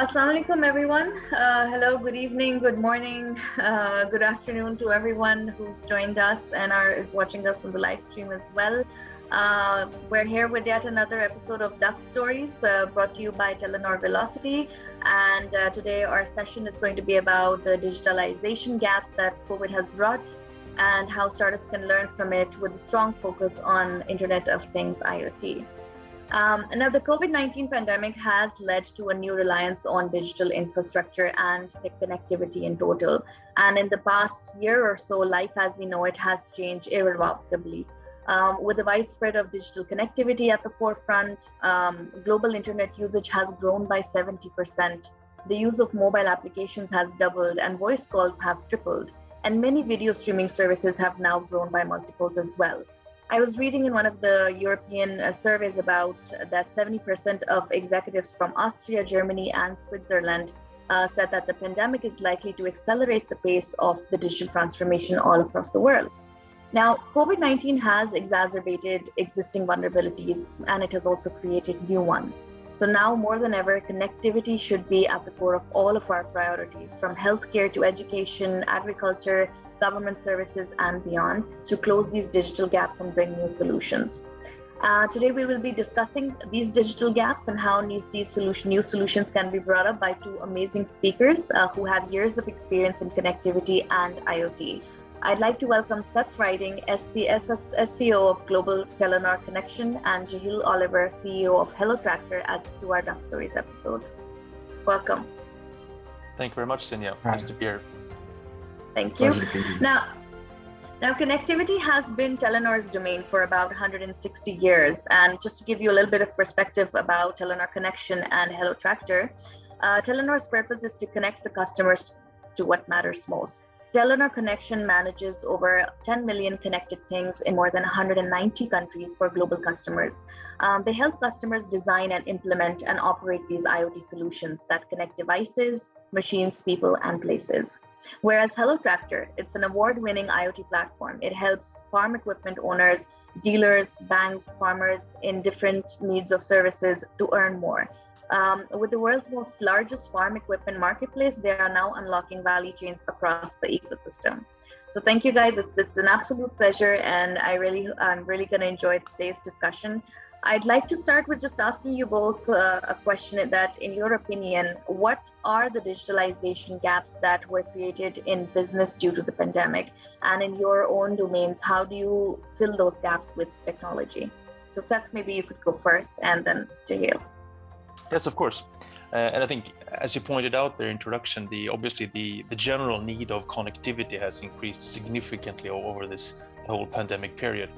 Assalamu alaikum, everyone. Hello, good evening, good morning, good afternoon to everyone who's joined us and is watching us on the live stream as well. We're here with yet another episode of Duckstories, brought to you by Telenor Velocity. And today our session is going to be about the digitalization gaps that COVID has brought and how startups can learn from it with a strong focus on Internet of Things, IoT. Now, the COVID-19 pandemic has led to a new reliance on digital infrastructure and tech connectivity in total. And in the past year or so, life as we know it has changed irrevocably. With the widespread of digital connectivity at the forefront, global internet usage has grown by 70%. The use of mobile applications has doubled and voice calls have tripled. And many video streaming services have now grown by multiples as well. I was reading in one of the European surveys about that 70% of executives from Austria, Germany, and Switzerland said that the pandemic is likely to accelerate the pace of the digital transformation all across the world. Now, COVID-19 has exacerbated existing vulnerabilities, and it has also created new ones. So now more than ever, connectivity should be at the core of all of our priorities, from healthcare to education, agriculture, government services, and beyond, to close these digital gaps and bring new solutions. Today, we will be discussing these digital gaps and how new solutions can be brought up by two amazing speakers who have years of experience in connectivity and IoT. I'd like to welcome Seth Ryding, SCO of Global Telenor Connexion, and Jehiel Oliver, CEO of Hello Tractor, to our Duckstories episode. Welcome. Thank you very much, Sinya. Nice to be here. Thank you. Now, connectivity has been Telenor's domain for about 160 years. And just to give you a little bit of perspective about Telenor Connexion and Hello Tractor, Telenor's purpose is to connect the customers to what matters most. Telenor Connexion manages over 10 million connected things in more than 190 countries for global customers. They help customers design and implement and operate these IoT solutions that connect devices, machines, people, and places. Whereas Hello Tractor, it's an award-winning IoT platform. It helps farm equipment owners, dealers, banks, farmers in different needs of services to earn more. With the world's largest farm equipment marketplace, they are now unlocking value chains across the ecosystem. So thank you guys. It's an absolute pleasure, and I'm really going to enjoy today's discussion. I'd like to start with just asking you both a question that, in your opinion, what are the digitalization gaps that were created in business due to the pandemic? And in your own domains, how do you fill those gaps with technology? So Seth, maybe you could go first, and then Jehiel. Yes, of course. And I think, as you pointed out in the introduction, obviously the general need of connectivity has increased significantly over this whole pandemic period.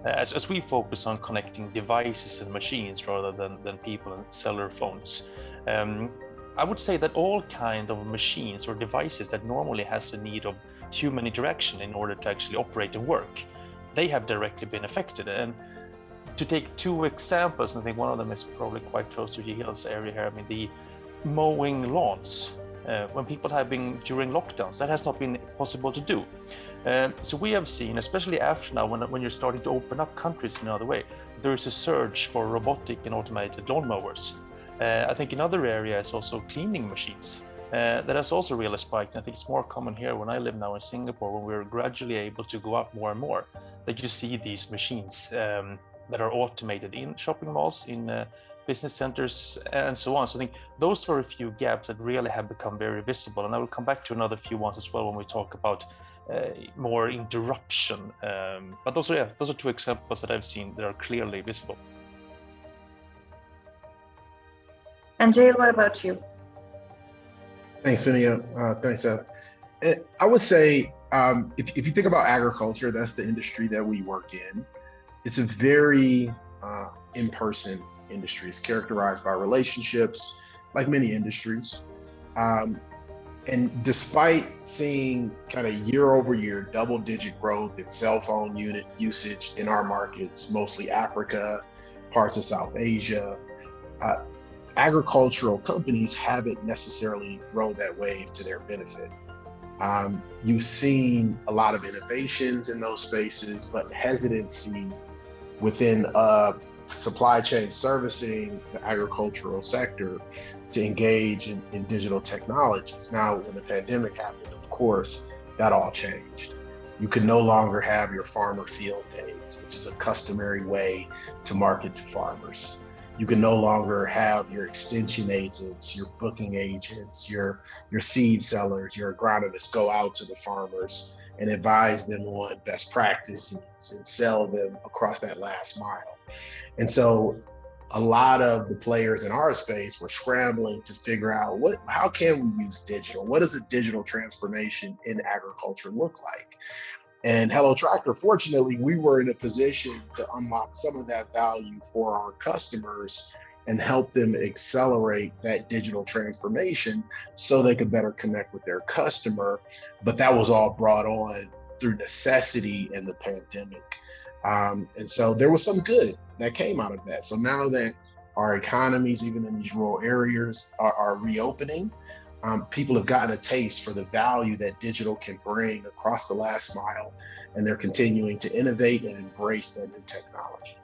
As we focus on connecting devices and machines rather than people and cellular phones, I would say that all kinds of machines or devices that normally has a need of human interaction in order to actually operate and work, they have directly been affected. And to take two examples, I think one of them is probably quite close to Jehiel's area here. I mean, the mowing lawns. When people have been during lockdowns, that has not been possible to do. So we have seen, especially after now, when you're starting to open up countries in another way, there is a surge for robotic and automated lawnmowers. I think another area is also cleaning machines. That has also really spiked. And I think it's more common here when I live now in Singapore, when we're gradually able to go up more and more, that you see these machines that are automated in shopping malls, in business centers, and so on. So I think those are a few gaps that really have become very visible. And I will come back to another few ones as well when we talk about more interruption. But those are two examples that I've seen that are clearly visible. And Jehiel, what about you? Thanks, Sinya. Thanks, Seth. I would say, if you think about agriculture, that's the industry that we work in. It's a very in-person industry. It's characterized by relationships, like many industries. And despite seeing kind of year-over-year double-digit growth in cell phone unit usage in our markets, mostly Africa, parts of South Asia, agricultural companies haven't necessarily rode that wave to their benefit. You've seen a lot of innovations in those spaces, but hesitancy within supply chain servicing the agricultural sector to engage in digital technologies. Now, when the pandemic happened, of course, that all changed. You could no longer have your farmer field days, which is a customary way to market to farmers. You can no longer have your extension agents, your booking agents, your seed sellers, your agronomists go out to the farmers and advise them on best practices and sell them across that last mile. And so a lot of the players in our space were scrambling to figure out how can we use digital? What does a digital transformation in agriculture look like? And Hello Tractor, fortunately, we were in a position to unlock some of that value for our customers and help them accelerate that digital transformation so they could better connect with their customer. But that was all brought on through necessity in the pandemic. And so there was some good that came out of that. So now that our economies, even in these rural areas, are reopening, people have gotten a taste for the value that digital can bring across the last mile, and they're continuing to innovate and embrace that new technology.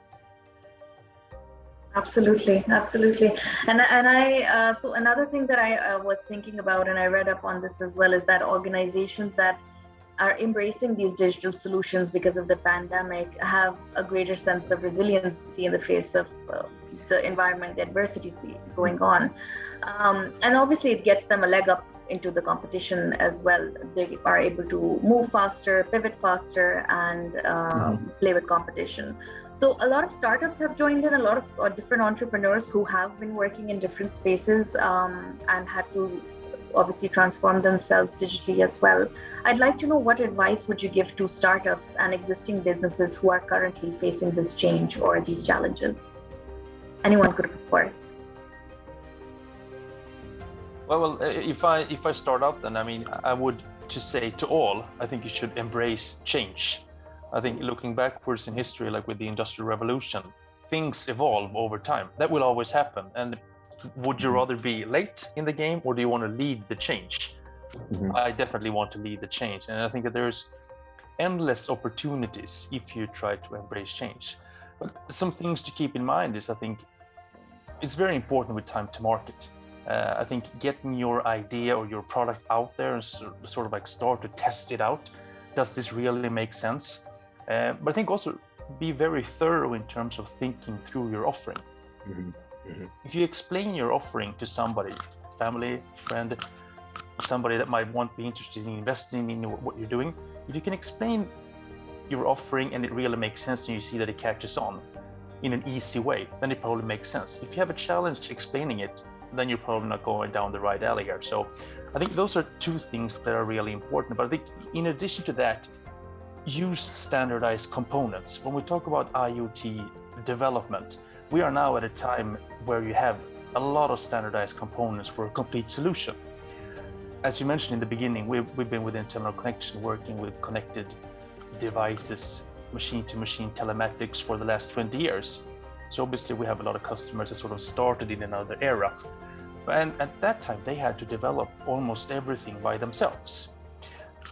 Absolutely, absolutely. And I so another thing that I was thinking about, and I read up on this as well, is that organizations that are embracing these digital solutions because of the pandemic have a greater sense of resiliency in the face of the environment, the adversity going on. And obviously it gets them a leg up into the competition as well. They are able to move faster, pivot faster, and play with competition. So a lot of startups have joined in, a lot of different entrepreneurs who have been working in different spaces and had to obviously transform themselves digitally as well. I'd like to know, what advice would you give to startups and existing businesses who are currently facing this change or these challenges? Anyone could, of course. Well, if I start out, then I would just say to all, I think you should embrace change. I think looking backwards in history, like with the Industrial Revolution, things evolve over time. That will always happen. And would you rather be late in the game, or do you want to lead the change? I definitely want to lead the change. And I think that there's endless opportunities if you try to embrace change. But some things to keep in mind is, I think it's very important with time to market. I think getting your idea or your product out there and sort of like start to test it out. Does this really make sense? But I think also be very thorough in terms of thinking through your offering. If you explain your offering to somebody, family, friend, somebody that might want to be interested in investing in what you're doing, if you can explain your offering and it really makes sense and you see that it catches on in an easy way, then it probably makes sense. If you have a challenge explaining it, then you're probably not going down the right alley here. So I think those are two things that are really important. But I think in addition to that, use standardized components. When we talk about IoT development, we are now at a time where you have a lot of standardized components for a complete solution. As you mentioned in the beginning, we've been within Telenor Connexion working with connected devices, machine-to-machine telematics for the last 20 years. So obviously we have a lot of customers that sort of started in another era. And at that time, they had to develop almost everything by themselves.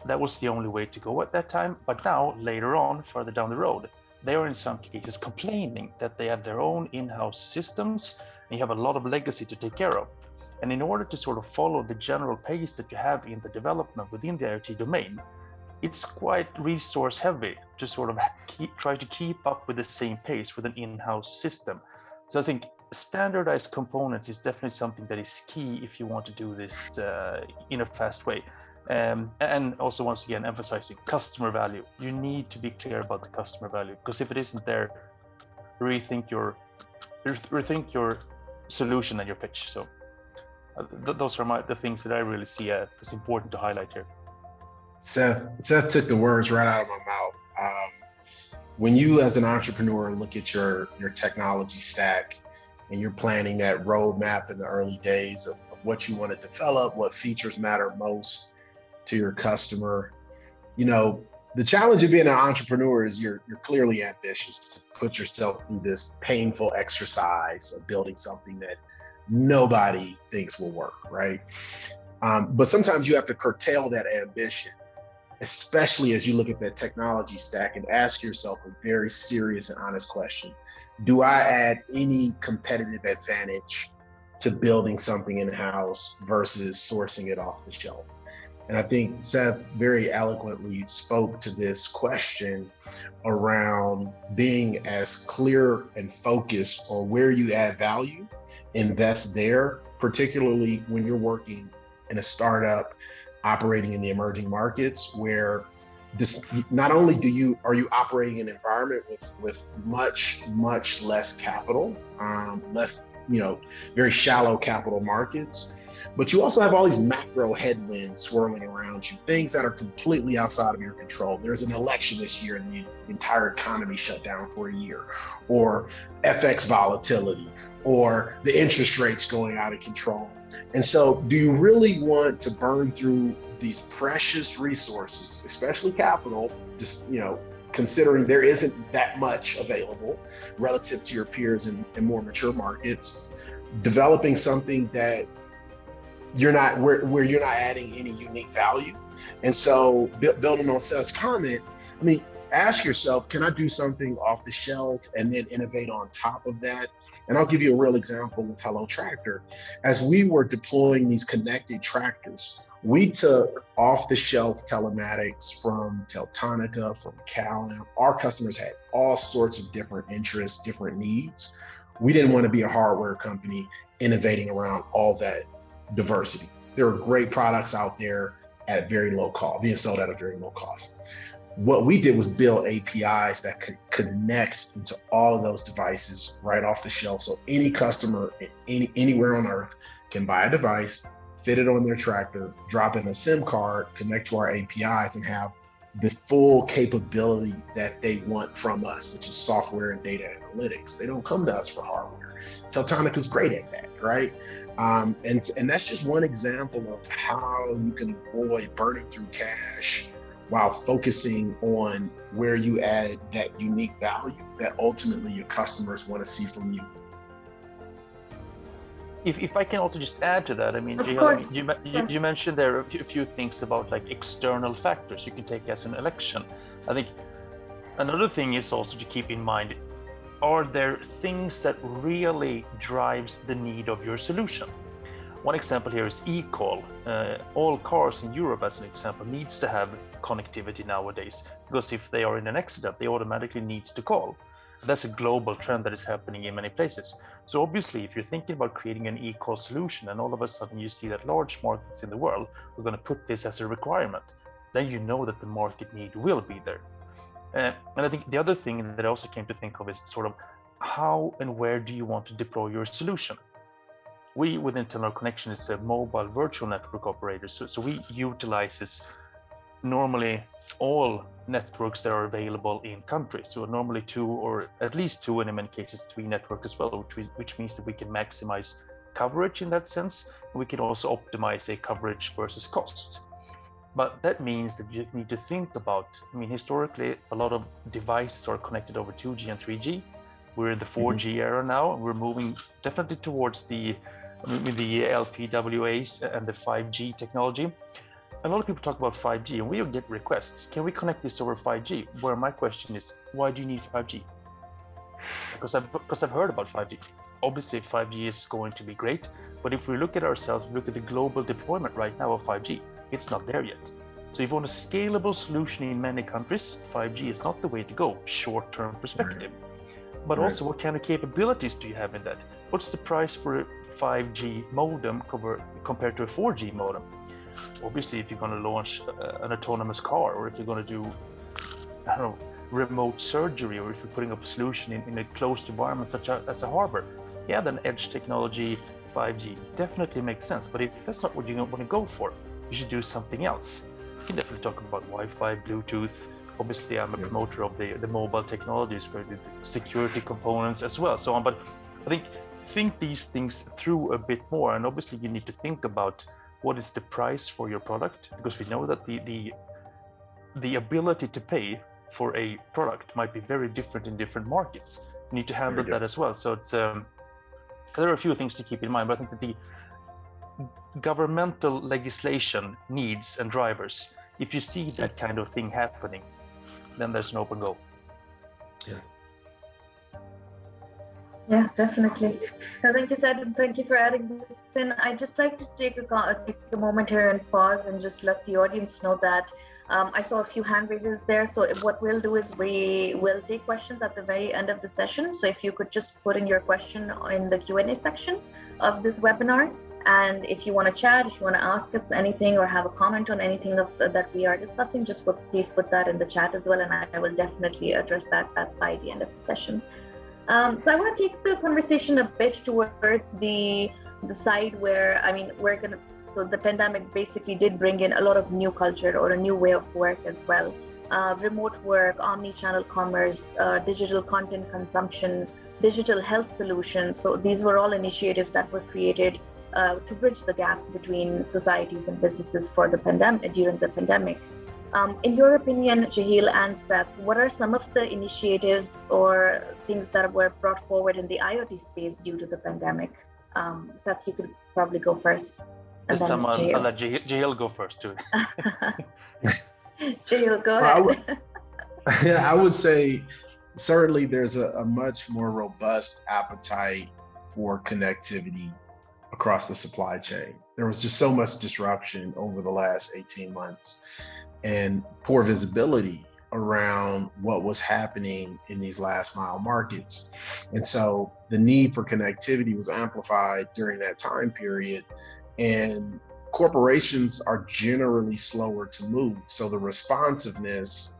That was the only way to go at that time. But now, later on, further down the road, they are in some cases complaining that they have their own in-house systems and you have a lot of legacy to take care of. And in order to sort of follow the general pace that you have in the development within the IoT domain, it's quite resource heavy to sort of try to keep up with the same pace with an in-house system. So I think standardized components is definitely something that is key if you want to do this in a fast way. And also, once again, emphasizing customer value. You need to be clear about the customer value, because if it isn't there, rethink your solution and your pitch. So those are the things that I really see as important to highlight here. Seth took the words right out of my mouth. When you as an entrepreneur look at your technology stack and you're planning that roadmap in the early days of what you want to develop, what features matter most to your customer, the challenge of being an entrepreneur is you're clearly ambitious to put yourself through this painful exercise of building something that nobody thinks will work, right? But sometimes you have to curtail that ambition, especially as you look at that technology stack and ask yourself a very serious and honest question. do I add any competitive advantage to building something in-house versus sourcing it off the shelf? And I think Seth very eloquently spoke to this question around being as clear and focused on where you add value, invest there, particularly when you're working in a startup operating in the emerging markets where this, not only are you operating in an environment with much less capital, less, very shallow capital markets, but you also have all these macro headwinds swirling around you, things that are completely outside of your control. There's an election this year and the entire economy shut down for a year, or FX volatility, or the interest rates going out of control. And so do you really want to burn through these precious resources, especially capital, just, considering there isn't that much available relative to your peers in more mature markets, developing something that you're not where you're not adding any unique value? And so building on Seth's comment, ask yourself, can I do something off the shelf and then innovate on top of that? And I'll give you a real example with Hello Tractor. As we were deploying these connected tractors, we took off-the-shelf telematics from Teltonica, from Calam. Our customers had all sorts of different interests, different needs. We didn't want to be a hardware company innovating around all that diversity. There are great products out there at very low cost, being sold at a very low cost. What we did was build APIs that could connect into all of those devices right off the shelf. So any customer anywhere on earth can buy a device, fit it on their tractor, drop in a SIM card, connect to our APIs, and have the full capability that they want from us, which is software and data analytics. They don't come to us for hardware. Teltonica's great at that, right? And that's just one example of how you can avoid burning through cash while focusing on where you add that unique value that ultimately your customers want to see from you. If I can also just add to that, Jehiel, you mentioned there a few things about like external factors you can take as an election. I think another thing is also to keep in mind, are there things that really drives the need of your solution? One example here is e-call. All cars in Europe, as an example, needs to have connectivity nowadays, because if they are in an accident, they automatically need to call. That's a global trend that is happening in many places. So obviously, if you're thinking about creating an e-call solution and all of a sudden you see that large markets in the world are going to put this as a requirement, then you know that the market need will be there. And I think the other thing that I also came to think of is sort of how and where do you want to deploy your solution? We within Telenor Connexion is a mobile virtual network operator, so we utilizes normally all networks that are available in countries. So normally 2 or at least 2, and in many cases 3 networks as well, which means that we can maximize coverage in that sense. We can also optimize a coverage versus cost. But that means that you need to think about, historically, a lot of devices are connected over 2G and 3G. We're in the 4G era now, and we're moving definitely towards the LPWAs and the 5G technology. A lot of people talk about 5G, and we get requests. Can we connect this over 5G? Where my question is, why do you need 5G? Because I've heard about 5G. Obviously, 5G is going to be great, but if we look at ourselves, look at the global deployment right now of 5G, it's not there yet. So if you want a scalable solution in many countries, 5G is not the way to go, short-term perspective. But also, what kind of capabilities do you have in that? What's the price for a 5G modem compared to a 4G modem? Obviously, if you're going to launch an autonomous car, or if you're going to do, remote surgery, or if you're putting up a solution in a closed environment such as a harbor, then edge technology, 5G definitely makes sense. But if that's not what you want to go for, you should do something else. You can definitely talk about Wi-Fi, Bluetooth. Obviously, I'm a promoter of the mobile technologies for the security components as well, so on. But I think these things through a bit more, and obviously you need to think about what is the price for your product, because we know that the ability to pay for a product might be very different in different markets. You need to handle that as well. So it's there are a few things to keep in mind, but I think that the governmental legislation needs and drivers, if you see that kind of thing happening, then there's an open go. Yeah, definitely. Thank you, Seth, and thank you for adding this in. I'd just like to take a moment here and pause and just let the audience know that I saw a few hand raises there. So what we'll do is we will take questions at the very end of the session. So if you could just put in your question in the Q&A section of this webinar. And if you want to chat, if you want to ask us anything or have a comment on anything that we are discussing, just please put that in the chat as well. And I will definitely address that by the end of the session. So I want to take the conversation a bit towards the side where, I mean, so the pandemic basically did bring in a lot of new culture or a new way of work as well. Remote work, omni-channel commerce, digital content consumption, digital health solutions. So these were all initiatives that were created to bridge the gaps between societies and businesses for the pandemic during the pandemic. In your opinion, Jehiel and Seth, what are some of the initiatives or things that were brought forward in the IoT space due to the pandemic? Seth, you could probably go first. This time I'll let Jehiel go first too. Jehiel, go ahead. I would say certainly there's a much more robust appetite for connectivity across the supply chain. There was just so much disruption over the last 18 months and poor visibility around what was happening in these last mile markets. And so the need for connectivity was amplified during that time period. And corporations are generally slower to move. So the responsiveness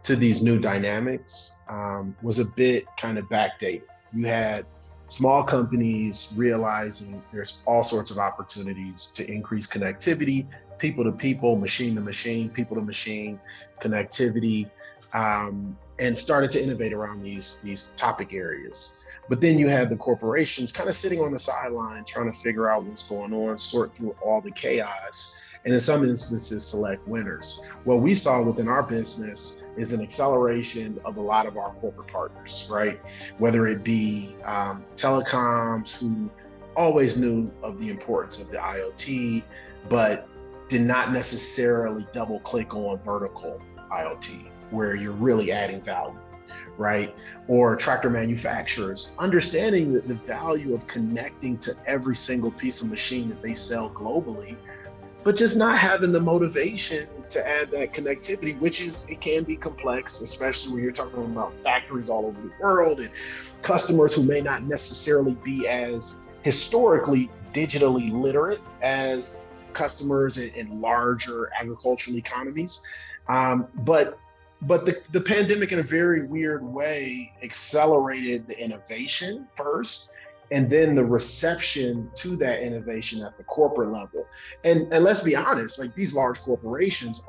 to these new dynamics was a bit kind of backdated. You had small companies realizing there's all sorts of opportunities to increase connectivity, people to people, machine to machine, people to machine connectivity, and started to innovate around these topic areas. But then you had the corporations kind of sitting on the sideline trying to figure out what's going on, sort through all the chaos, and in some instances select winners. What we saw within our business is an acceleration of a lot of our corporate partners, right? Whether it be telecoms who always knew of the importance of the IoT, but did not necessarily double click on vertical IoT, where you're really adding value, right? Or tractor manufacturers, understanding the value of connecting to every single piece of machine that they sell globally, but just not having the motivation to add that connectivity, it can be complex, especially when you're talking about factories all over the world and customers who may not necessarily be as historically digitally literate as customers in larger agricultural economies. But the pandemic in a very weird way accelerated the innovation first, and then the reception to that innovation at the corporate level. And let's be honest, like these large corporations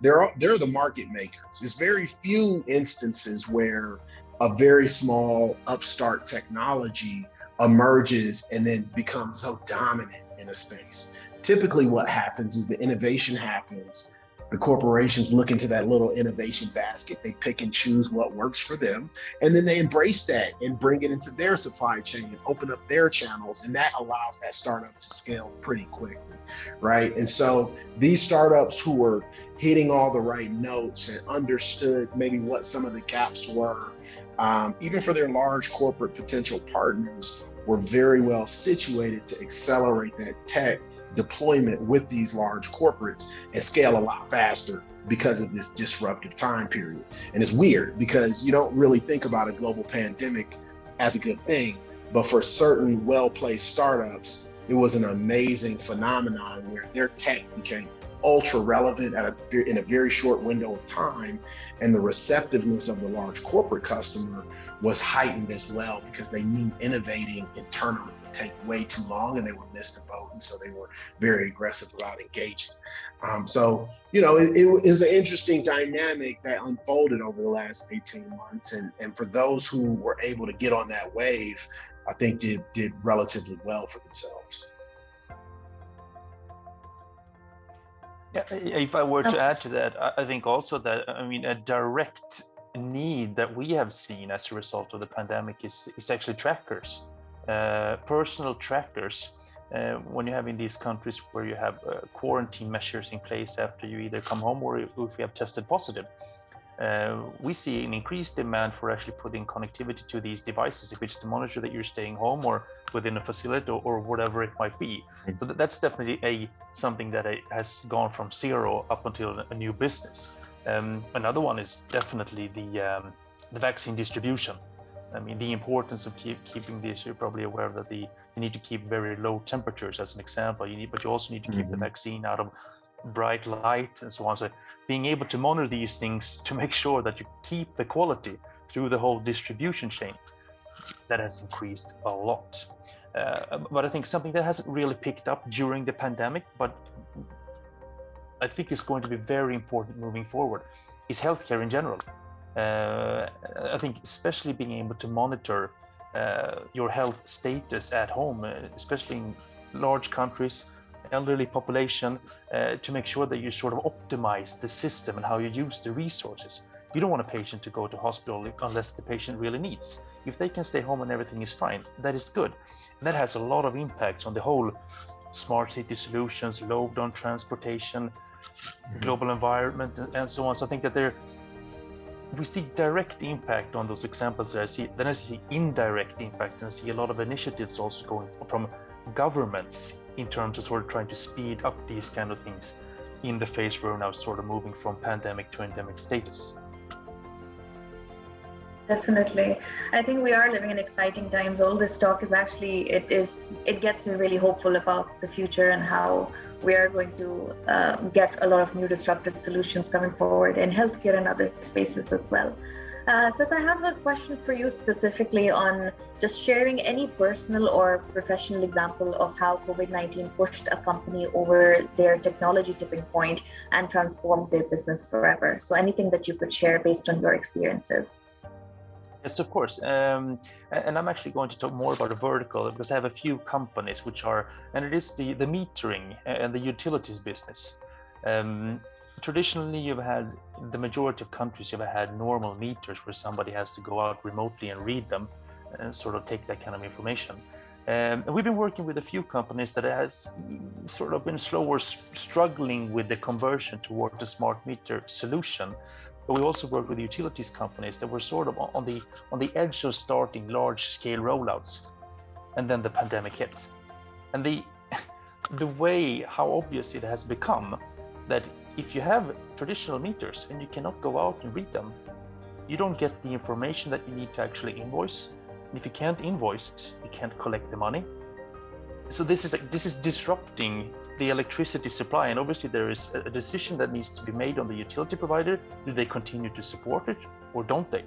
they're the market makers. There's very few instances where a very small upstart technology emerges and then becomes so dominant in a space. Typically what happens is the innovation happens, the corporations look into that little innovation basket, they pick and choose what works for them, and then they embrace that and bring it into their supply chain and open up their channels, and that allows that startup to scale pretty quickly, right? And so these startups who were hitting all the right notes and understood maybe what some of the gaps were, even for their large corporate potential partners, were very well situated to accelerate that tech deployment with these large corporates and scale a lot faster because of this disruptive time period. And it's weird because you don't really think about a global pandemic as a good thing, but for certain well-placed startups, it was an amazing phenomenon where their tech became ultra relevant in a very short window of time, and the receptiveness of the large corporate customer was heightened as well because they knew innovating internally would take way too long and they would miss the boat, and so they were very aggressive about engaging. So it is an interesting dynamic that unfolded over the last 18 months, and for those who were able to get on that wave, I think did relatively well for themselves. Yeah, if I were to add to that, I think also that, a direct need that we have seen as a result of the pandemic is actually trackers, personal trackers. When you have in these countries where you have quarantine measures in place after you either come home or if you have tested positive. we see an increased demand for actually putting connectivity to these devices, if it's to monitor that you're staying home or within a facility or whatever it might be. So that's definitely something that has gone from zero up until a new business. Another one is definitely the vaccine distribution. I mean, the importance of keeping this, you're probably aware that you need to keep very low temperatures as an example, but you also need to keep the vaccine out of bright light and so on. So being able to monitor these things to make sure that you keep the quality through the whole distribution chain, that has increased a lot. But I think something that hasn't really picked up during the pandemic, but I think is going to be very important moving forward, is healthcare in general. I think especially being able to monitor your health status at home, especially in large countries, elderly population, to make sure that you sort of optimize the system and how you use the resources. You don't want a patient to go to hospital unless the patient really needs. If they can stay home and everything is fine, that is good. And that has a lot of impacts on the whole smart city solutions, low-down transportation, global environment, and so on. So I think that we see direct impact on those examples that I see, then I see indirect impact, and I see a lot of initiatives also going from governments in terms of sort of trying to speed up these kind of things in the phase where we're now sort of moving from pandemic to endemic status. Definitely. I think we are living in exciting times. All this talk is actually, it gets me really hopeful about the future and how we are going to get a lot of new disruptive solutions coming forward in healthcare and other spaces as well. Seth, I have a question for you specifically on just sharing any personal or professional example of how COVID-19 pushed a company over their technology tipping point and transformed their business forever. So anything that you could share based on your experiences. Yes, of course. And I'm actually going to talk more about a vertical because I have a few companies which are, and it is the metering and the utilities business. Traditionally, you've had, the majority of countries, you've had normal meters where somebody has to go out remotely and read them and sort of take that kind of information. And we've been working with a few companies that has sort of been slower, struggling with the conversion toward the smart meter solution. But we also work with utilities companies that were sort of on the edge of starting large-scale rollouts, and then the pandemic hit. And the way how obvious it has become that if you have traditional meters and you cannot go out and read them, you don't get the information that you need to actually invoice. And if you can't invoice, you can't collect the money. So this is disrupting the electricity supply, and obviously there is a decision that needs to be made on the utility provider. Do they continue to support it or don't they?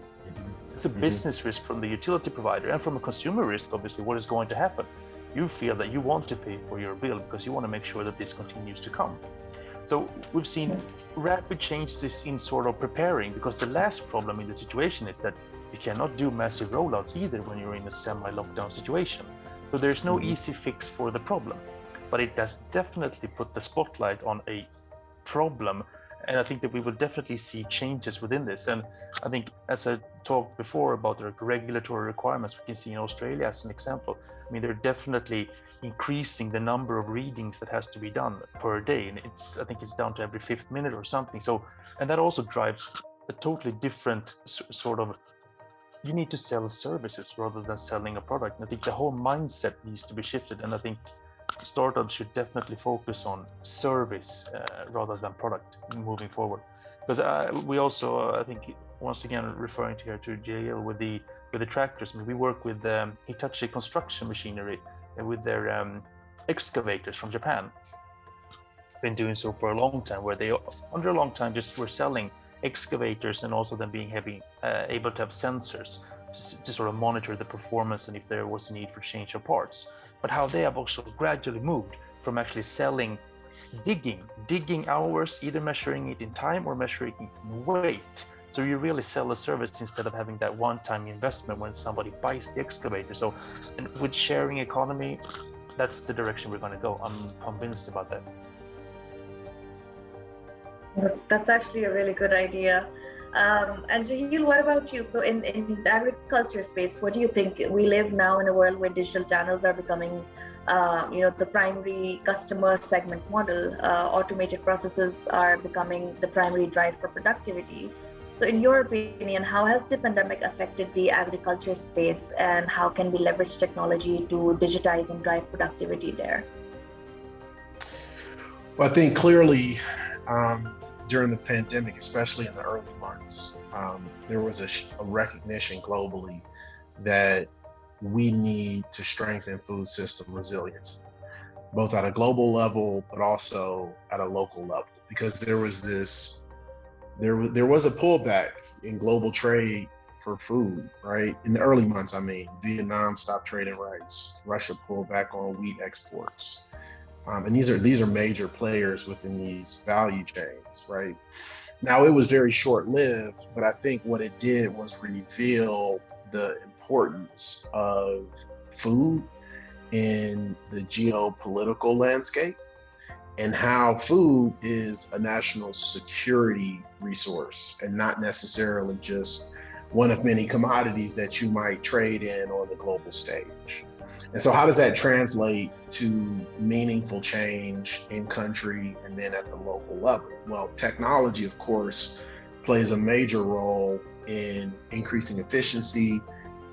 It's a business risk from the utility provider, and from a consumer risk, obviously, what is going to happen? You feel that you want to pay for your bill because you want to make sure that this continues to come. So we've seen rapid changes in sort of preparing, because the last problem in the situation is that you cannot do massive rollouts either when you're in a semi-lockdown situation. So there's no easy fix for the problem, but it does definitely put the spotlight on a problem. And I think that we will definitely see changes within this. And I think, as I talked before about the regulatory requirements, we can see in Australia as an example. I mean, they're definitely increasing the number of readings that has to be done per day. And I think it's down to every 5th minute or something. So, and that also drives a totally different sort of, you need to sell services rather than selling a product. And I think the whole mindset needs to be shifted. And I think startups should definitely focus on service rather than product moving forward. Because we also, I think, once again, referring to Jehiel with the tractors. I mean, we work with Hitachi construction machinery with their excavators from Japan. Been doing so for a long time, where they, under a long time, just were selling excavators and also then being able to have sensors to sort of monitor the performance and if there was a need for change of parts. But how they have also gradually moved from actually selling digging hours, either measuring it in time or measuring it in weight. So you really sell a service instead of having that one-time investment when somebody buys the excavator. So, and with sharing economy, that's the direction we're going to go. I'm convinced about that. That's actually a really good idea. And Jehiel, what about you? So in the agriculture space, what do you think? We live now in a world where digital channels are becoming, the primary customer segment model. Automated processes are becoming the primary drive for productivity. So in your opinion, how has the pandemic affected the agriculture space, and how can we leverage technology to digitize and drive productivity there? Well, I think clearly during the pandemic, especially in the early months, there was a recognition globally that we need to strengthen food system resilience, both at a global level, but also at a local level, because there was a pullback in global trade for food, right? In the early months, I mean, Vietnam stopped trading rice, Russia pulled back on wheat exports. And these are major players within these value chains, right? Now, it was very short-lived, but I think what it did was reveal the importance of food in the geopolitical landscape, and how food is a national security resource and not necessarily just one of many commodities that you might trade in on the global stage. And so how does that translate to meaningful change in country and then at the local level? Well, technology, of course, plays a major role in increasing efficiency,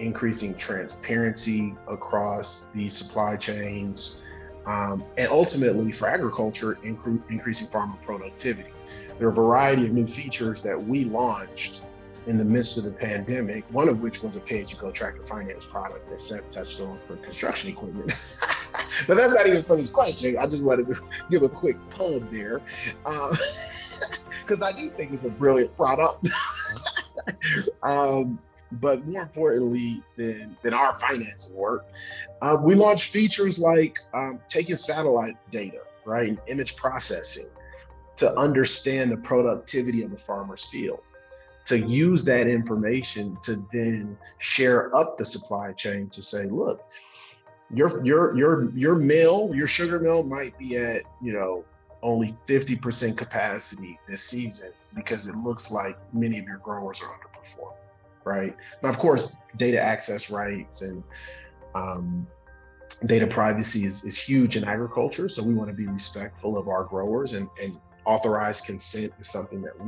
increasing transparency across the supply chains, and ultimately for agriculture, increasing farmer productivity. There are a variety of new features that we launched in the midst of the pandemic, one of which was a pay-as-you-go tractor finance product that Seth touched on for construction equipment. But that's not even for this question. I just wanted to give a quick pub there, because I do think it's a brilliant product. But more importantly than our financing work, we launched features like taking satellite data, right, and image processing to understand the productivity of the farmer's field, to use that information to then share up the supply chain to say, look, your mill, your sugar mill might be at, only 50% capacity this season because it looks like many of your growers are underperforming, right? Now, of course, data access rights and data privacy is huge in agriculture. So we want to be respectful of our growers, and authorized consent is something that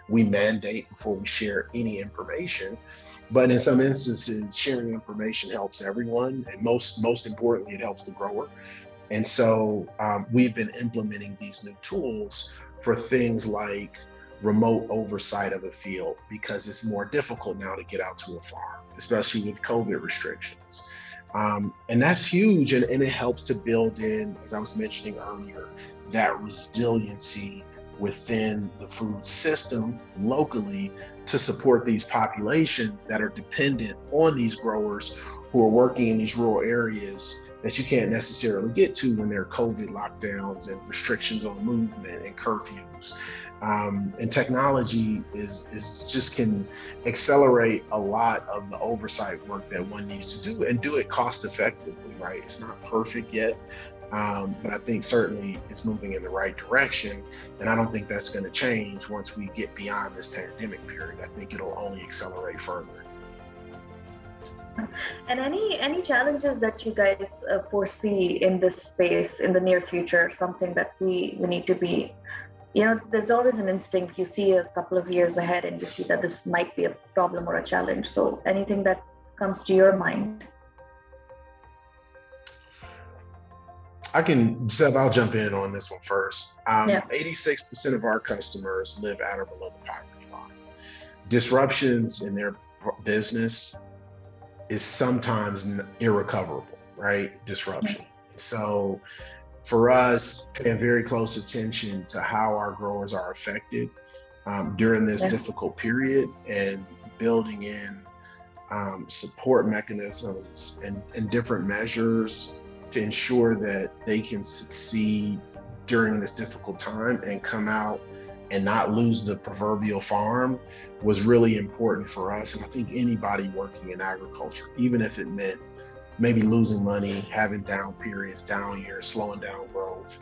we mandate before we share any information. But in some instances, sharing information helps everyone, and most importantly, it helps the grower. And so we've been implementing these new tools for things like remote oversight of a field, because it's more difficult now to get out to a farm, especially with COVID restrictions. And that's huge, and it helps to build in, as I was mentioning earlier, that resiliency within the food system locally to support these populations that are dependent on these growers who are working in these rural areas that you can't necessarily get to when there are COVID lockdowns and restrictions on movement and curfews. And technology is just can accelerate a lot of the oversight work that one needs to do, and do it cost effectively, right? It's not perfect yet, but I think certainly it's moving in the right direction. And I don't think that's going to change once we get beyond this pandemic period. I think it'll only accelerate further. And any challenges that you guys foresee in this space in the near future, something that we need to be, there's always an instinct, you see a couple of years ahead and you see that this might be a problem or a challenge. So anything that comes to your mind? Seth, I'll jump in on this one first. Yeah. 86% of our customers live at or below the poverty line. Disruptions in their business is sometimes irrecoverable, right? Disruption. So for us, paying very close attention to how our growers are affected during this difficult period, and building in support mechanisms and different measures to ensure that they can succeed during this difficult time and come out and not lose the proverbial farm was really important for us. And I think anybody working in agriculture, even if it meant maybe losing money, having down periods, down years, slowing down growth,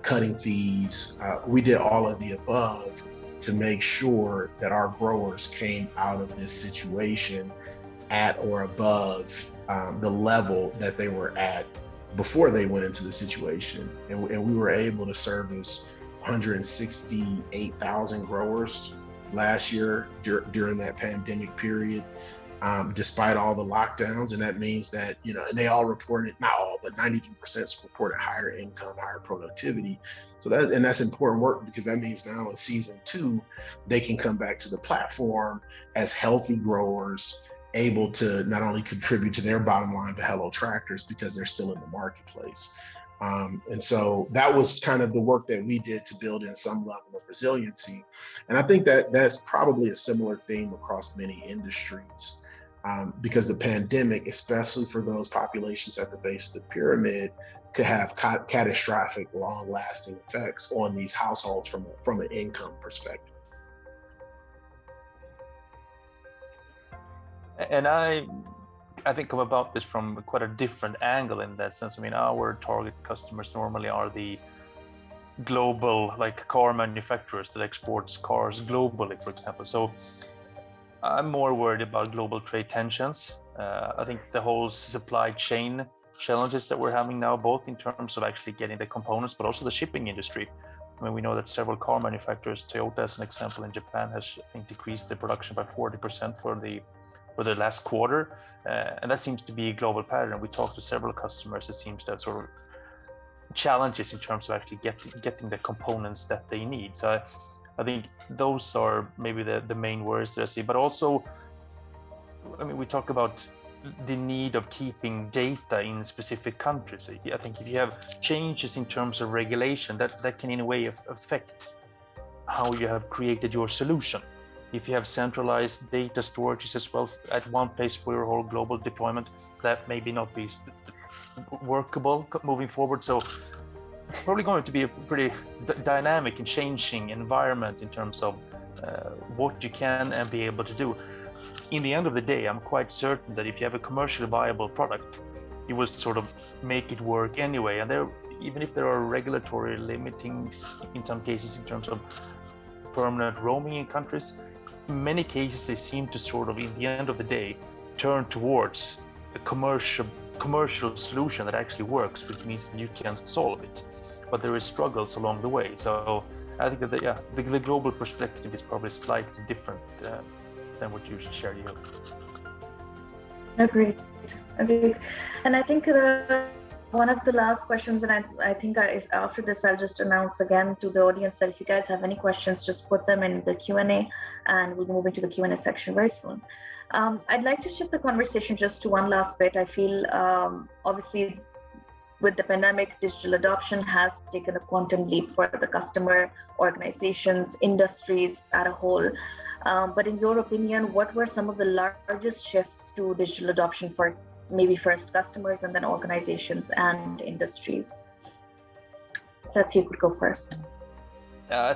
cutting fees, we did all of the above to make sure that our growers came out of this situation at or above the level that they were at before they went into the situation. And we were able to service 168,000 growers last year during that pandemic period, despite all the lockdowns. And that means that, and they all reported, not all, but 93% reported higher income, higher productivity. So that's important work, because that means now in season 2, they can come back to the platform as healthy growers, able to not only contribute to their bottom line, but Hello Tractors, because they're still in the marketplace. And so that was kind of the work that we did to build in some level of resiliency. And I think that that's probably a similar theme across many industries, because the pandemic, especially for those populations at the base of the pyramid, could have catastrophic, long-lasting effects on these households from an income perspective. And I think about this from quite a different angle in that sense. I mean, our target customers normally are the global, like car manufacturers that exports cars globally, for example. So I'm more worried about global trade tensions. I think the whole supply chain challenges that we're having now, both in terms of actually getting the components, but also the shipping industry. I mean, we know that several car manufacturers, Toyota as an example in Japan, has, I think, decreased their production by 40% for the last quarter, and that seems to be a global pattern. We talked to several customers. It seems that sort of challenges in terms of actually getting the components that they need. So I think those are maybe the main words that I see. But also, I mean, we talk about the need of keeping data in specific countries. I think if you have changes in terms of regulation, that can in a way affect how you have created your solution. If you have centralized data storages as well at one place for your whole global deployment, that maybe not be workable moving forward. So probably going to be a pretty dynamic and changing environment in terms of what you can and be able to do. In the end of the day, I'm quite certain that if you have a commercially viable product, you will sort of make it work anyway. And even if there are regulatory limitings in some cases in terms of permanent roaming in countries, in many cases they seem to sort of, in the end of the day, turn towards a commercial solution that actually works, which means that you can solve it. But there is struggles along the way. So I think that the global perspective is probably slightly different than what you shared here. Agreed. And I think one of the last questions, and I think after this, I'll just announce again to the audience that if you guys have any questions, just put them in the Q&A, and we'll move into the Q&A section very soon. I'd like to shift the conversation just to one last bit. I feel obviously with the pandemic, digital adoption has taken a quantum leap for the customer, organizations, industries as a whole. But in your opinion, what were some of the largest shifts to digital adoption for maybe first customers and then organizations and industries? Seth, you could go first. I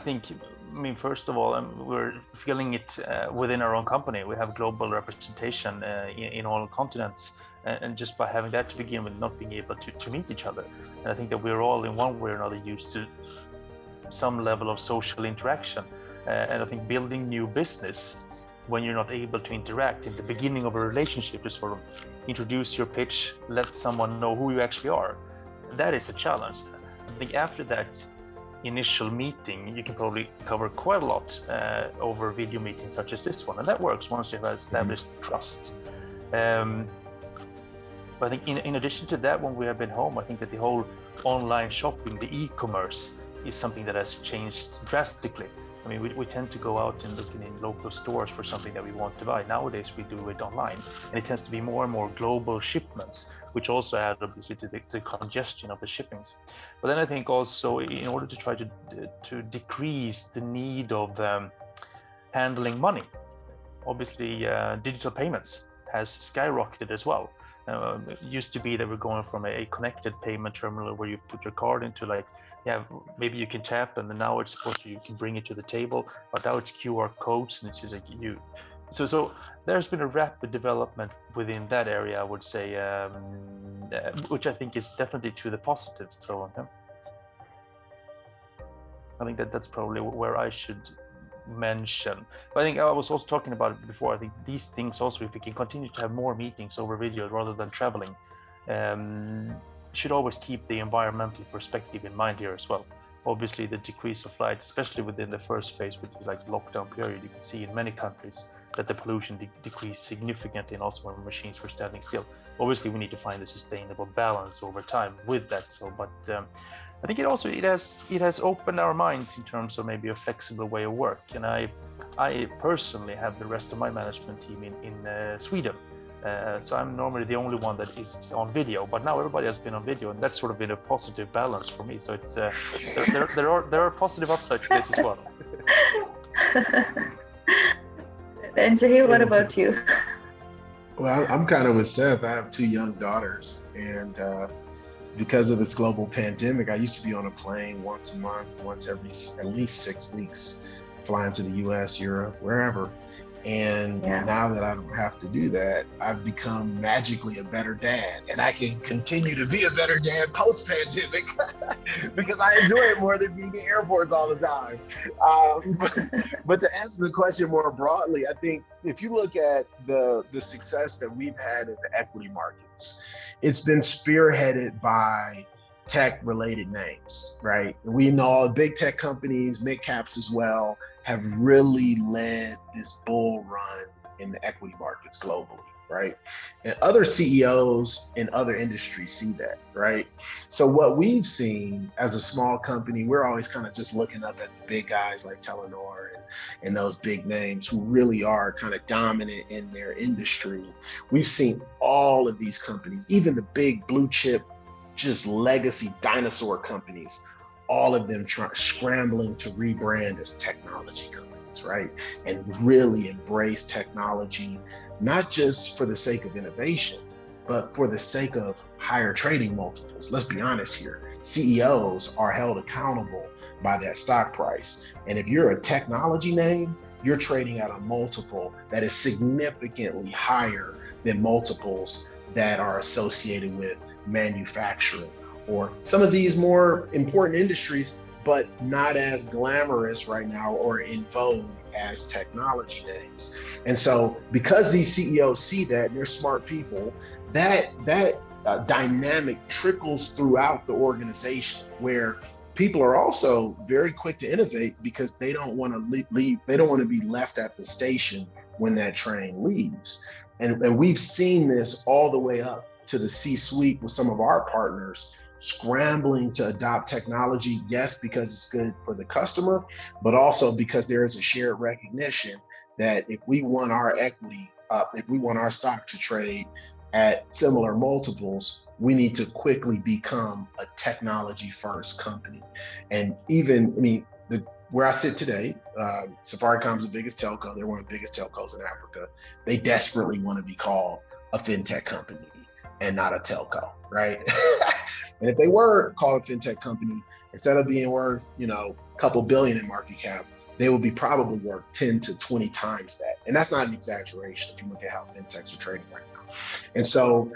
mean, first of all, we're feeling it within our own company. We have global representation in all continents. And just by having that to begin with, not being able to meet each other. And I think that we're all in one way or another used to some level of social interaction. And I think building new business when you're not able to interact in the beginning of a relationship to sort of introduce your pitch, let someone know who you actually are. That is a challenge. I think after that initial meeting, you can probably cover quite a lot over video meetings such as this one. And that works once you have established trust. But I think in addition to that, when we have been home, I think that the whole online shopping, the e-commerce, is something that has changed drastically. I mean, we tend to go out and look in local stores for something that we want to buy. Nowadays, we do it online, and it tends to be more and more global shipments, which also add obviously to the congestion of the shippings. But then I think also, in order to try to decrease the need of handling money, obviously digital payments has skyrocketed as well. It used to be that we're going from a connected payment terminal where you put your card into, like, maybe you can tap, and then now it's supposed to, you can bring it to the table, but now it's QR codes, and it's just like so there's been a rapid development within that area, I would say, which I think is definitely to the positive. So I think that's probably where I should mention. But I think I was also talking about it before. I think these things also, if we can continue to have more meetings over video rather than traveling, should always keep the environmental perspective in mind here as well. obviously the decrease of flight, especially within the first phase, which is like lockdown period, you can see in many countries that the pollution decreased significantly, and also when machines were standing still. Obviously, we need to find a sustainable balance over time with that. So, but I think it has opened our minds in terms of maybe a flexible way of work. And I personally have the rest of my management team in Sweden. So I'm normally the only one that is on video, but now everybody has been on video, and that's sort of been a positive balance for me. So it's there are positive upsides to this as well. And Jehiel, what about you? Well, I'm kind of with Seth. I have 2 young daughters, and because of this global pandemic, I used to be on a plane once a month, once every at least 6 weeks, flying to the US, Europe, wherever. And now that I don't have to do that, I've become magically a better dad. And I can continue to be a better dad post-pandemic because I enjoy it more than being in airports all the time. But to answer the question more broadly, I think if you look at the success that we've had in the equity markets, it's been spearheaded by tech-related names, right? We know all the big tech companies, mid-caps as well, have really led this bull run in the equity markets globally, right? And other CEOs in other industries see that, right? So what we've seen as a small company, we're always kind of just looking up at the big guys like Telenor and those big names who really are kind of dominant in their industry. We've seen all of these companies, even the big blue chip, just legacy dinosaur companies, all of them scrambling to rebrand as technology companies, right? And really embrace technology, not just for the sake of innovation, but for the sake of higher trading multiples. Let's be honest here. CEOs are held accountable by that stock price. And if you're a technology name, you're trading at a multiple that is significantly higher than multiples that are associated with manufacturing or some of these more important industries, but not as glamorous right now or in vogue as technology names. And so because these CEOs see that, and they're smart people, that dynamic trickles throughout the organization, where people are also very quick to innovate because they don't want to leave, they don't want to be left at the station when that train leaves. And we've seen this all the way up to the C-suite with some of our partners scrambling to adopt technology, yes, because it's good for the customer, but also because there is a shared recognition that if we want our equity up, if we want our stock to trade at similar multiples, we need to quickly become a technology first company. And even, I mean, where I sit today, Safaricom's the biggest telco. They're one of the biggest telcos in Africa. They desperately want to be called a fintech company and not a telco, right? And if they were called a fintech company, instead of being worth, a couple billion in market cap, they would be probably worth 10 to 20 times that. And that's not an exaggeration if you look at how fintechs are trading right now. And so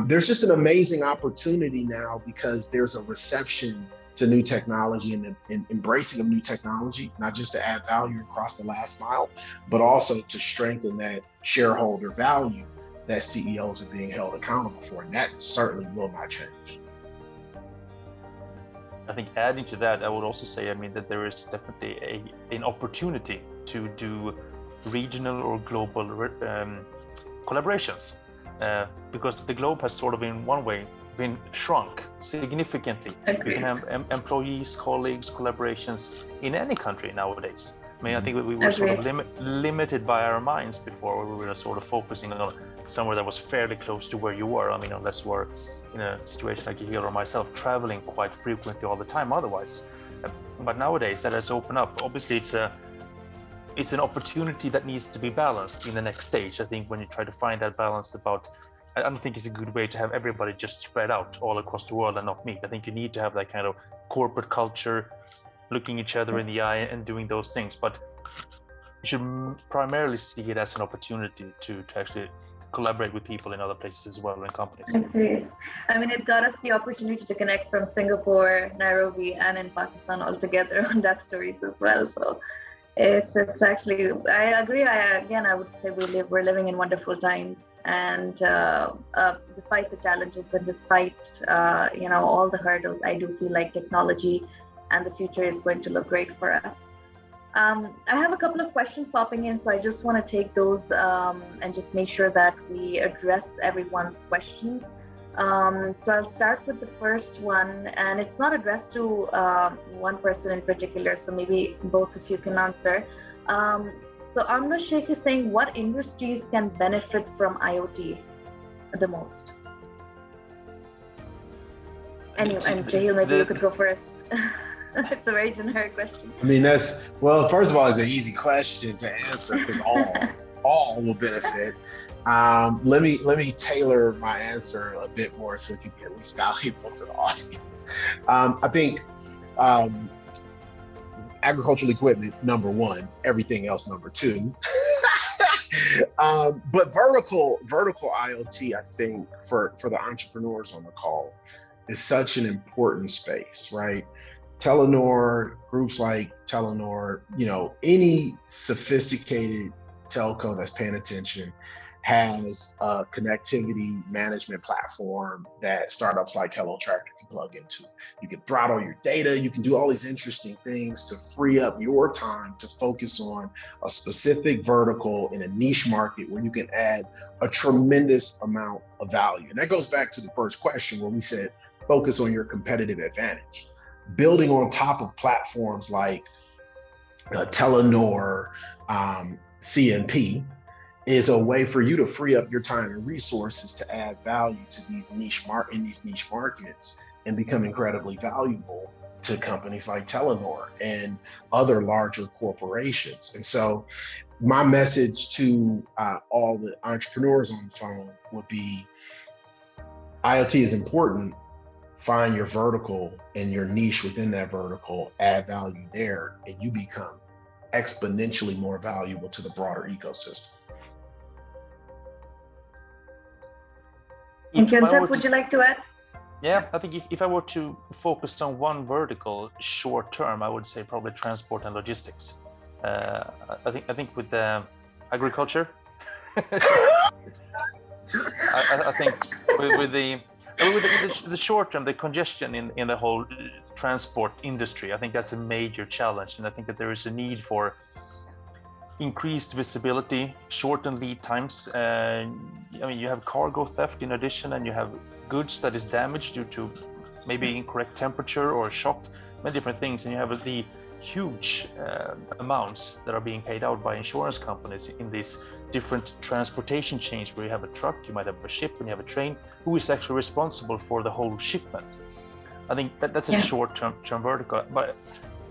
there's just an amazing opportunity now because there's a reception to new technology and embracing of new technology, not just to add value across the last mile, but also to strengthen that shareholder value that CEOs are being held accountable for. And that certainly will not change. I think adding to that, I would also say, that there is definitely an opportunity to do regional or global collaborations, because the globe has sort of in one way been shrunk significantly. Agreed. You can have employees, colleagues, collaborations in any country nowadays. I think we were sort of limited by our minds before, where we were sort of focusing on somewhere that was fairly close to where you were. Unless you were in a situation like Jehiel or myself, traveling quite frequently all the time otherwise. But nowadays that has opened up. Obviously it's an opportunity that needs to be balanced in the next stage. I think when you try to find that balance I don't think it's a good way to have everybody just spread out all across the world and not meet. I think you need to have that kind of corporate culture, looking each other in the eye and doing those things. But you should primarily see it as an opportunity to actually collaborate with people in other places as well, in companies. Agree. It got us the opportunity to connect from Singapore, Nairobi, and in Pakistan all together on Duckstories as well. So it's actually, I agree. I would say we're living in wonderful times, and despite the challenges and despite all the hurdles, I do feel like technology and the future is going to look great for us. I have a couple of questions popping in, so I just want to take those and just make sure that we address everyone's questions. So I'll start with the first one, and it's not addressed to one person in particular, so maybe both of you can answer. So Amna Sheikh is saying, what industries can benefit from IoT the most? And Jehiel, maybe you could go first. It's a very generic question. I mean, well, first of all, it's an easy question to answer because all will benefit. Let me tailor my answer a bit more so it can be at least valuable to the audience. I think agricultural equipment, number one, everything else, number two. But vertical IoT, I think, for the entrepreneurs on the call is such an important space, right? Telenor, groups like Telenor, any sophisticated telco that's paying attention has a connectivity management platform that startups like Hello Tractor can plug into. You can throttle your data, you can do all these interesting things to free up your time to focus on a specific vertical in a niche market where you can add a tremendous amount of value. And that goes back to the first question where we said, focus on your competitive advantage. Building on top of platforms like Telenor, CNP is a way for you to free up your time and resources to add value to these niche markets and become incredibly valuable to companies like Telenor and other larger corporations. And so my message to all the entrepreneurs on the phone would be, IoT is important. Find your vertical and your niche within that vertical, add value there, and you become exponentially more valuable to the broader ecosystem. Thank you. And Seth, would you like to add? Yeah, I think if I were to focus on one vertical short term, I would say probably transport and logistics. I think with agriculture, I think with the short term, the congestion in the whole transport industry, I think that's a major challenge. And I think that there is a need for increased visibility, shortened lead times. I mean, you have cargo theft in addition, and you have goods that is damaged due to maybe incorrect temperature or shock, many different things. And you have the huge amounts that are being paid out by insurance companies in these different transportation chains where you have a truck, you might have a ship, and you have a train. Who is actually responsible for the whole shipment? I think that's a short-term vertical. But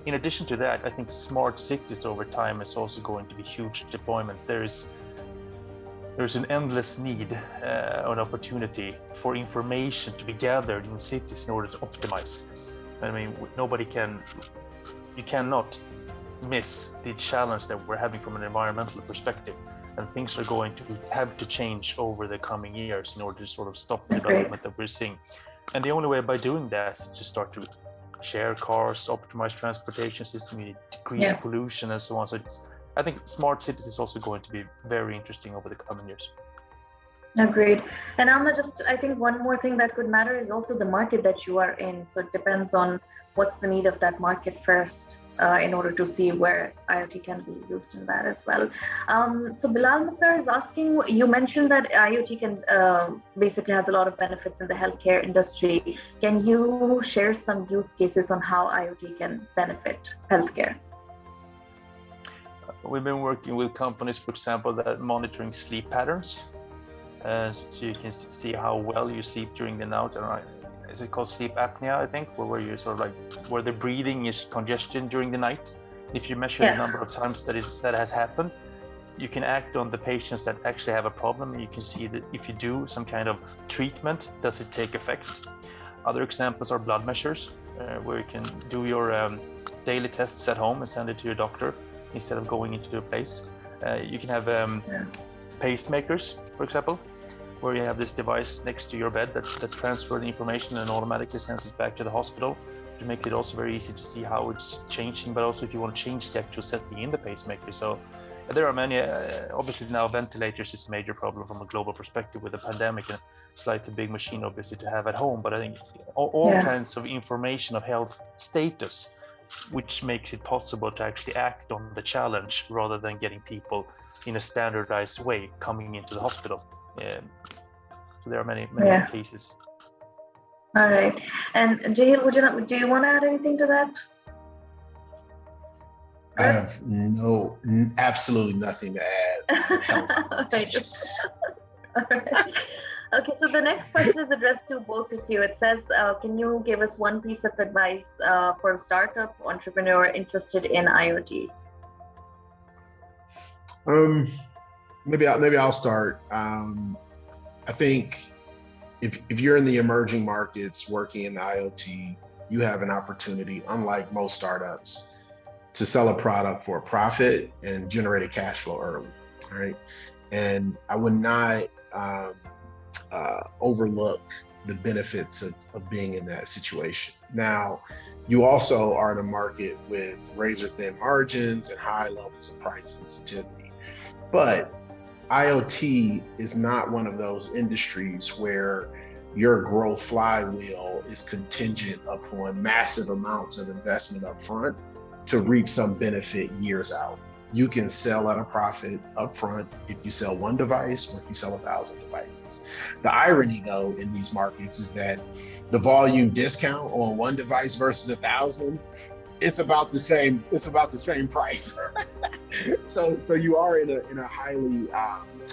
in addition to that, I think smart cities over time is also going to be huge deployments. There's an endless need, an opportunity for information to be gathered in cities in order to optimize. I mean, you cannot miss the challenge that we're having from an environmental perspective, and things are going to have to change over the coming years in order to sort of stop the development that we're seeing. And the only way by doing that is to start to share cars, optimize transportation system, you decrease pollution and so on. So I think smart cities is also going to be very interesting over the coming years. Agreed. And Alma, I think one more thing that could matter is also the market that you are in. So it depends on what's the need of that market first, in order to see where IoT can be used in that as well. So Bilal Mukhtar is asking, you mentioned that IoT can basically has a lot of benefits in the healthcare industry. Can you share some use cases on how IoT can benefit healthcare? We've been working with companies, for example, that are monitoring sleep patterns. So you can see how well you sleep during the night. Is it called sleep apnea, I think, where you sort of like, where the breathing is congestion during the night. If you measure the number of times that has happened, you can act on the patients that actually have a problem. You can see that if you do some kind of treatment, does it take effect? Other examples are blood measures, where you can do your daily tests at home and send it to your doctor instead of going into a place. You can have pacemakers, for example, where you have this device next to your bed that transfers the information and automatically sends it back to the hospital to make it also very easy to see how it's changing, but also if you want to change the actual setting in the pacemaker. So there are many, obviously now ventilators is a major problem from a global perspective with the pandemic, and it's like a big machine obviously to have at home, but I think all kinds of information of health status which makes it possible to actually act on the challenge rather than getting people in a standardized way coming into the hospital. So there are many cases. All right. And Jehiel, do you want to add anything to that? I have absolutely nothing to add. All right. Okay, so the next question is addressed to both of you. It says, can you give us one piece of advice for a startup entrepreneur interested in IoT? Maybe I'll start. I think if you're in the emerging markets working in IoT, you have an opportunity, unlike most startups, to sell a product for a profit and generate a cash flow early, right? And I would not overlook the benefits of being in that situation. Now, you also are in a market with razor thin margins and high levels of price sensitivity. But IoT is not one of those industries where your growth flywheel is contingent upon massive amounts of investment up front to reap some benefit years out. You can sell at a profit up front if you sell one device or if you sell 1,000 devices. The irony though in these markets is that the volume discount on one device versus 1,000, it's about the same price. So you are in a highly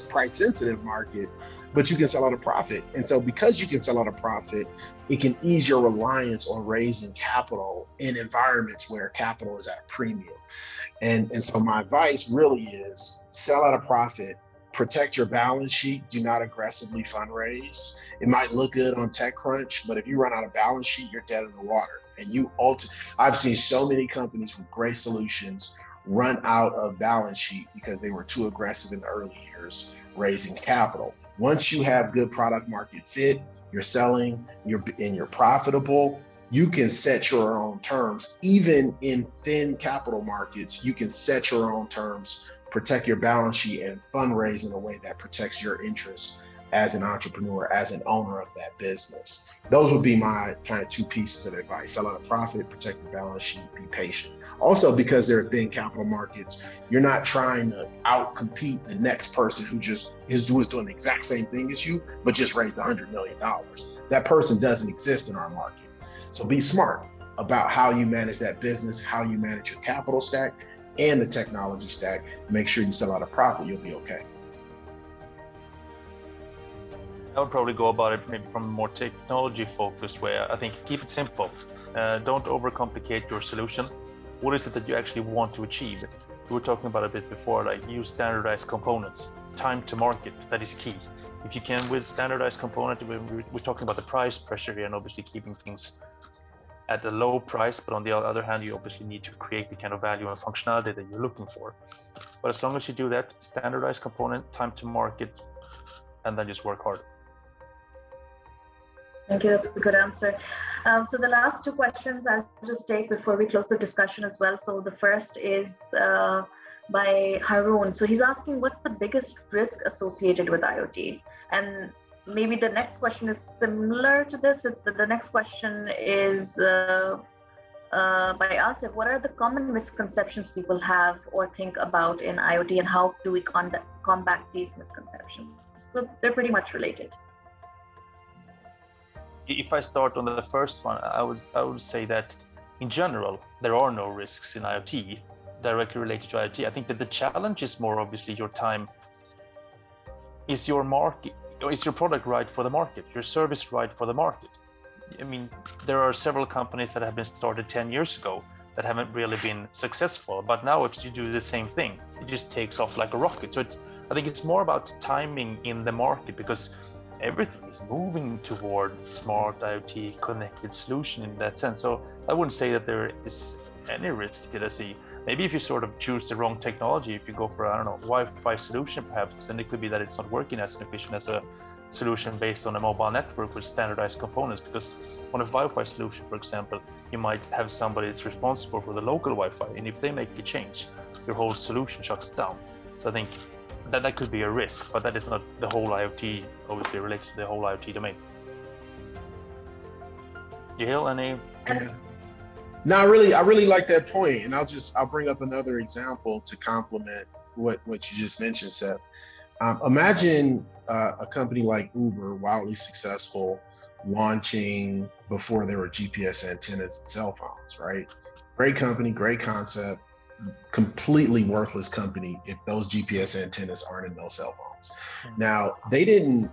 price sensitive market, but you can sell at a profit. And so because you can sell at a profit, it can ease your reliance on raising capital in environments where capital is at a premium. And so my advice really is sell at a profit, protect your balance sheet, do not aggressively fundraise. It might look good on TechCrunch, but if you run out of balance sheet, you're dead in the water. And I've seen so many companies with great solutions run out of balance sheet because they were too aggressive in the early years raising capital. Once you have good product market fit, you're selling, you're profitable, you can set your own terms. Even in thin capital markets, you can set your own terms, protect your balance sheet, and fundraise in a way that protects your interests as an entrepreneur, as an owner of that business. Those would be my kind of two pieces of advice. Sell at a profit, protect your balance sheet, be patient. Also, because they're thin capital markets, you're not trying to outcompete the next person who just is doing the exact same thing as you, but just raised $100 million. That person doesn't exist in our market. So be smart about how you manage that business, how you manage your capital stack and the technology stack. Make sure you sell at a profit, you'll be okay. I would probably go about it maybe from a more technology focused way. I think keep it simple. Don't overcomplicate your solution. What is it that you actually want to achieve? We were talking about a bit before, like use standardized components. Time to market, that is key. If you can with standardized component, we're talking about the price pressure here and obviously keeping things at a low price, but on the other hand, you obviously need to create the kind of value and functionality that you're looking for. But as long as you do that, standardized component, time to market, and then just work hard. Thank you, that's a good answer. So the last two questions I'll just take before we close the discussion as well. So the first is by Haroon. So he's asking, what's the biggest risk associated with IoT? And maybe the next question is similar to this. The next question is by Asif. What are the common misconceptions people have or think about in IoT, and how do we combat these misconceptions? So they're pretty much related. If I start on the first one, I would say that in general, there are no risks in IoT directly related to IoT. I think that the challenge is more obviously your time. Is your market, or is your product right for the market? Your service right for the market? I mean, there are several companies that have been started 10 years ago that haven't really been successful, but now if you do the same thing, it just takes off like a rocket. So I think it's more about timing in the market, because everything is moving toward smart IoT connected solution in that sense. So I wouldn't say that there is any risk that I see. Maybe if you sort of choose the wrong technology, if you go for, I don't know, Wi-Fi solution perhaps, then it could be that it's not working as efficient as a solution based on a mobile network with standardized components. Because on a Wi-Fi solution, for example, you might have somebody that's responsible for the local Wi-Fi, and if they make a change, your whole solution shuts down. So I think that could be a risk, but that is not the whole IoT, obviously related to the whole IoT domain. Jehiel, any? No, I really like that point, and I'll bring up another example to complement what you just mentioned, Seth. Imagine a company like Uber, wildly successful, launching before there were GPS antennas and cell phones, right? Great company, great concept, completely worthless company if those GPS antennas aren't in those cell phones. Now, they didn't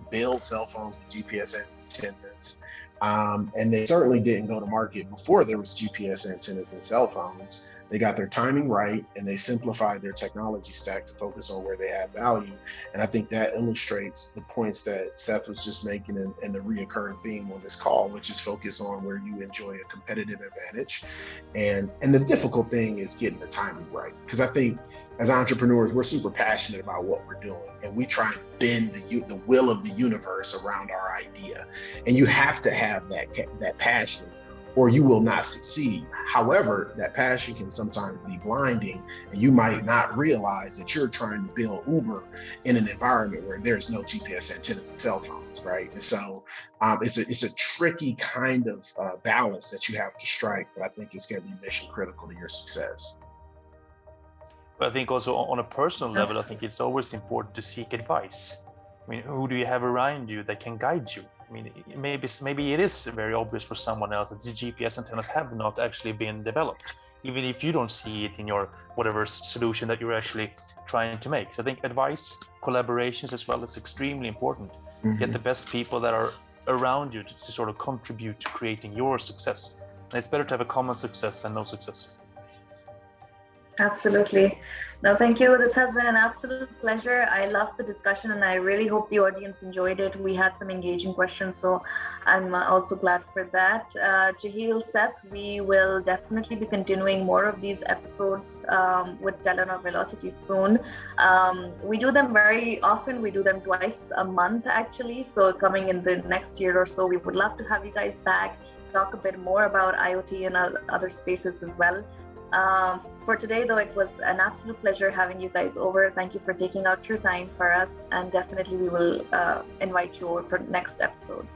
build cell phones with GPS antennas, and they certainly didn't go to market before there was GPS antennas and cell phones. They got their timing right, and they simplified their technology stack to focus on where they add value. And I think that illustrates the points that Seth was just making, and the reoccurring theme on this call, which is focus on where you enjoy a competitive advantage. And the difficult thing is getting the timing right. Because I think as entrepreneurs, we're super passionate about what we're doing, and we try and bend the will of the universe around our idea. And you have to have that passion, or you will not succeed. However, that passion can sometimes be blinding, and you might not realize that you're trying to build Uber in an environment where there's no GPS antennas and cell phones, right? And so it's a tricky kind of balance that you have to strike, but I think it's going to be mission critical to your success. But I think also on a personal level, I think it's always important to seek advice. I mean, who do you have around you that can guide you? I mean, maybe it is very obvious for someone else that the GPS antennas have not actually been developed, even if you don't see it in your whatever solution that you're actually trying to make. So I think advice, collaborations as well is extremely important. Get the best people that are around you to sort of contribute to creating your success. And it's better to have a common success than no success. Absolutely. No, thank you. This has been an absolute pleasure. I love the discussion, and I really hope the audience enjoyed it. We had some engaging questions, so I'm also glad for that. Jehiel, Seth, we will definitely be continuing more of these episodes with Telenor Velocity soon. We do them very often. We do them twice a month, actually. So coming in the next year or so, we would love to have you guys back, talk a bit more about IoT and other spaces as well. For today, though, it was an absolute pleasure having you guys over. Thank you for taking out your time for us, and definitely we will invite you over for next episodes.